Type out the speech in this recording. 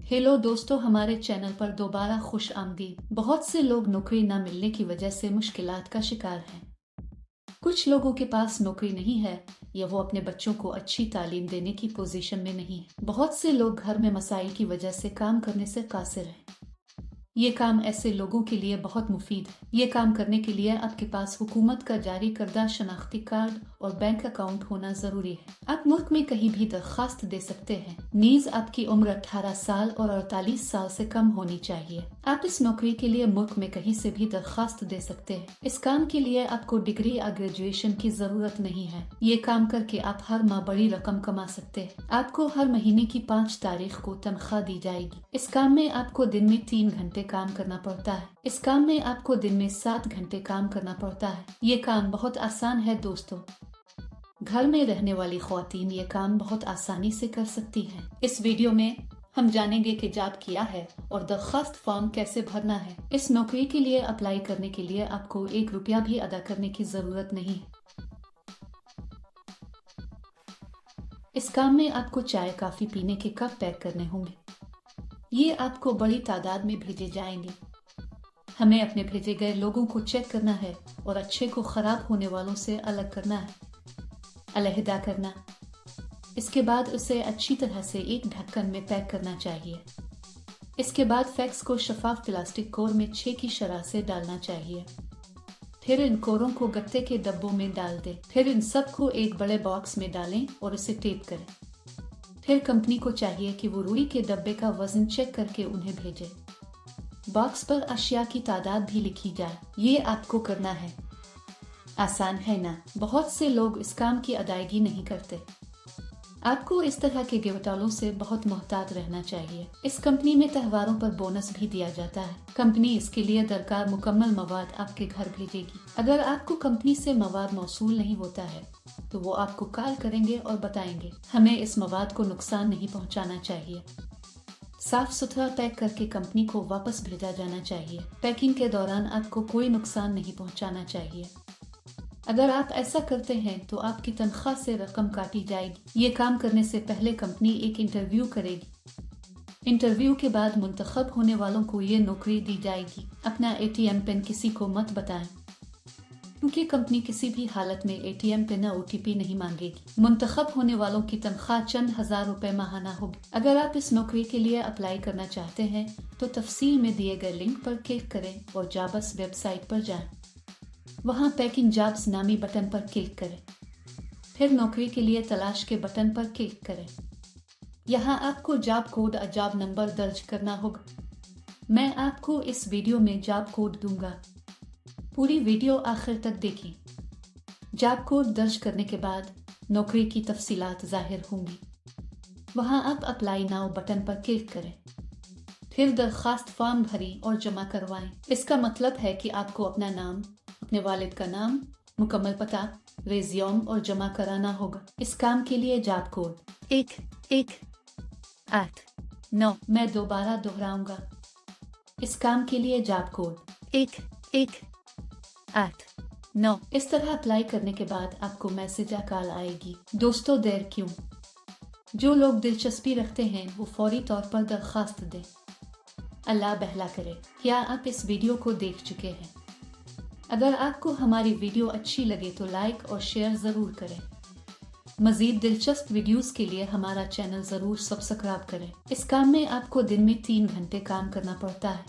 Hello दोस्तों, हमारे channel पर दोबारा खुश आमदीद। बहुत से लोग नौकरी न मिलने की वजह से मुश्किलात का शिकार हैं। कुछ लोगों के पास नौकरी नहीं है या वो अपने बच्चों को अच्छी तालीम देने की पोजीशन में नहीं है। बहुत से लोग घर में मसाइल की वजह से काम करने से कासिर हैं। ये काम ऐसे लोगों के लिए बहुत मुफीद है। ये काम करने के लिए आपके पास हुकूमत का जारी करदा शनाख्ती कार्ड और बैंक अकाउंट होना जरूरी है। आप मुल्क में कहीं भी दरखास्त दे सकते हैं। नीज आपकी उम्र 18 साल और 48 साल से कम होनी चाहिए। आप इस नौकरी के लिए मुल्क में कहीं से भी दरखास्त दे सकते हैं। इस काम के लिए आपको डिग्री या ग्रेजुएशन की जरूरत नहीं है। ये काम करके आप हर माह बड़ी रकम कमा सकते हैं। आपको हर महीने की 5 तारीख को तनख्वाह दी जाएगी। इस काम में आपको दिन में 3 घंटे काम करना पड़ता है। इस काम में आपको दिन में 7 घंटे काम करना पड़ता है। ये काम बहुत आसान है दोस्तों। घर में रहने वाली ख्वातीन ये काम बहुत आसानी से कर सकती हैं। इस वीडियो में हम जानेंगे कि जॉब क्या है और दरखास्त फॉर्म कैसे भरना है। इस नौकरी के लिए अप्लाई करने के लिए आपको 1 रुपया भी अदा करने की जरूरत नहीं है। इस काम में आपको चाय काफी पीने के कप पैक करने होंगे। ये आपको बड़ी तादाद में भेजे जाएंगे। हमें अपने भेजे गए लोगों को चेक करना है और अच्छे को खराब होने वालों से अलग करना है, अलहदा करना। इसके बाद उसे अच्छी तरह से एक ढक्कन में पैक करना चाहिए। इसके बाद फैक्स को शफाफ प्लास्टिक कोर में 6 की शरह से डालना चाहिए। फिर इन कोरों को गत्ते के डब्बों में डाल दें। फिर इन सब को एक बड़े बॉक्स में डालें और उसे टेप करें। फिर कंपनी को चाहिए कि वो रुई के डब्बे का वजन चेक करके उन्हें भेजे। बॉक्स पर अशिया की तादाद भी लिखी जाए। ये आपको करना है। आसान है ना? बहुत से लोग इस काम की अदायगी नहीं करते। आपको इस तरह के घोटालों से बहुत मोहतात रहना चाहिए। इस कंपनी में त्योहारों पर बोनस भी दिया जाता है। कंपनी इसके लिए दरकार मुकम्मल मवाद आपके घर भेजेगी। अगर आपको कंपनी से मवाद मौसूल नहीं होता है तो वो आपको कॉल करेंगे और बताएंगे। हमें इस मवाद को नुकसान नहीं पहुंचाना चाहिए। साफ सुथरा पैक करके कंपनी को वापस भेजा जाना चाहिए। पैकिंग के दौरान आपको कोई नुकसान नहीं पहुंचाना चाहिए। अगर आप ऐसा करते हैं तो आपकी तनख्वाह से रकम काटी जाएगी। ये काम करने से पहले कंपनी एक इंटरव्यू करेगी। इंटरव्यू के बाद मुंतखब होने वालों को ये नौकरी दी जाएगी। अपना ATM पिन किसी को मत बताएं, क्योंकि कंपनी किसी भी हालत में ATM पिन या OTP नहीं मांगेगी। मुंतखब होने वालों की तनख्वाह चंद हजार रुपए माहाना होगी। अगर आप इस नौकरी के लिए अप्लाई करना चाहते हैं तो तफसील में दिए गए लिंक पर क्लिक करें और जॉब्स वेबसाइट पर जाएं। वहां पैकिंग जॉब्स नामी बटन पर क्लिक करें। फिर नौकरी के लिए तलाश के बटन पर क्लिक करें। यहाँ आपको जॉब कोड और जॉब नंबर दर्ज करना होगा। मैं आपको इस वीडियो में जॉब कोड दूंगा। पूरी वीडियो आखिर तक देखें। जॉब कोड दर्ज करने के बाद नौकरी की तफसीलात जाहिर होंगी। वहां आप अप्लाई नाउ बटन पर क्लिक करें। फिर दरखास्त फॉर्म भरें और जमा करवाएं। इसका मतलब है कि आपको अपना नाम, अपने वालिद का नाम, मुकम्मल पता, रेज्यूम और जमा कराना होगा। इस काम के लिए जॉब कोड 1189। मैं दोबारा दोहराऊंगा। इस काम के लिए जॉब कोड 1189। इस तरह अप्लाई करने के बाद आपको मैसेज या कॉल आएगी। दोस्तों, देर क्यों? जो लोग दिलचस्पी रखते हैं वो फौरी तौर पर दरखास्त दें। अल्लाह बहला करे। क्या आप इस वीडियो को देख चुके हैं? अगर आपको हमारी वीडियो अच्छी लगे तो लाइक और शेयर जरूर करें। मजीद दिलचस्प वीडियोस के लिए हमारा चैनल जरूर सब्सक्राइब करें। इस काम में आपको दिन में 3 घंटे काम करना पड़ता है।